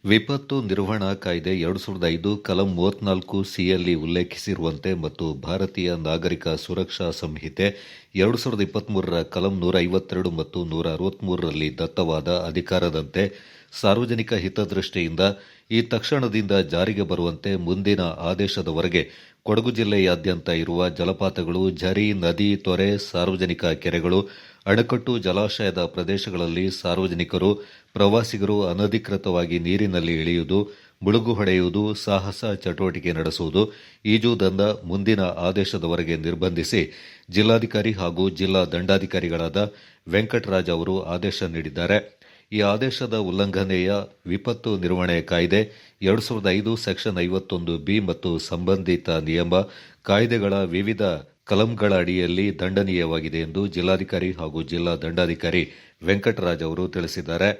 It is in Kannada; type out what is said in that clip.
ವಿಪತ್ತು ನಿರ್ವಹಣಾ ಕಾಯ್ದೆ 2005 ಕಲಂ 34 ಸಿಯಲ್ಲಿ ಉಲ್ಲೇಖಿಸಿರುವಂತೆ ಮತ್ತು ಭಾರತೀಯ ನಾಗರಿಕ ಸುರಕ್ಷಾ ಸಂಹಿತೆ 2023ರ ಕಲಂ 152 ಮತ್ತು 163ರಲ್ಲಿ ದತ್ತವಾದ ಅಧಿಕಾರದಂತೆ ಸಾರ್ವಜನಿಕ ಹಿತದೃಷ್ಟಿಯಿಂದ ಈ ತಕ್ಷಣದಿಂದ ಜಾರಿಗೆ ಬರುವಂತೆ ಮುಂದಿನ ಆದೇಶದವರೆಗೆ ಕೊಡಗು ಜಿಲ್ಲೆಯಾದ್ಯಂತ ಇರುವ ಜಲಪಾತಗಳು, ಝರಿ, ನದಿ, ತೊರೆ, ಸಾರ್ವಜನಿಕ ಕೆರೆಗಳು, ಅಣೆಕಟ್ಟು, ಜಲಾಶಯದ ಪ್ರದೇಶಗಳಲ್ಲಿ ಸಾರ್ವಜನಿಕರು, ಪ್ರವಾಸಿಗರು ಅನಧಿಕೃತವಾಗಿ ನೀರಿನಲ್ಲಿ ಇಳಿಯುವುದು, ಮುಳುಗು ಹೊಡೆಯುವುದು, ಸಾಹಸ ಚಟುವಟಿಕೆ ನಡೆಸುವುದು, ಈಜುವುದನ್ನು ಮುಂದಿನ ಆದೇಶದವರೆಗೆ ನಿರ್ಬಂಧಿಸಿ ಜಿಲ್ಲಾಧಿಕಾರಿ ಹಾಗೂ ಜಿಲ್ಲಾ ದಂಡಾಧಿಕಾರಿಗಳಾದ ವೆಂಕಟರಾಜ್ ಅವರು ಆದೇಶ ನೀಡಿದ್ದಾರೆ. ಈ ಆದೇಶದ ಉಲ್ಲಂಘನೆಯ ವಿಪತ್ತು ನಿರ್ವಹಣೆ ಕಾಯ್ದೆ 2005 ಸೆಕ್ಷನ್ 51(ಬಿ) ಮತ್ತು ಸಂಬಂಧಿತ ನಿಯಮ, ಕಾಯ್ದೆಗಳ ವಿವಿಧ ಕಲಂಗಳ ಅಡಿಯಲ್ಲಿ ದಂಡನೀಯವಾಗಿದೆ ಎಂದು ಜಿಲ್ಲಾಧಿಕಾರಿ ಹಾಗೂ ಜಿಲ್ಲಾ ದಂಡಾಧಿಕಾರಿ ವೆಂಕಟರಾಜ್ ಅವರು ತಿಳಿಸಿದ್ದಾರೆ.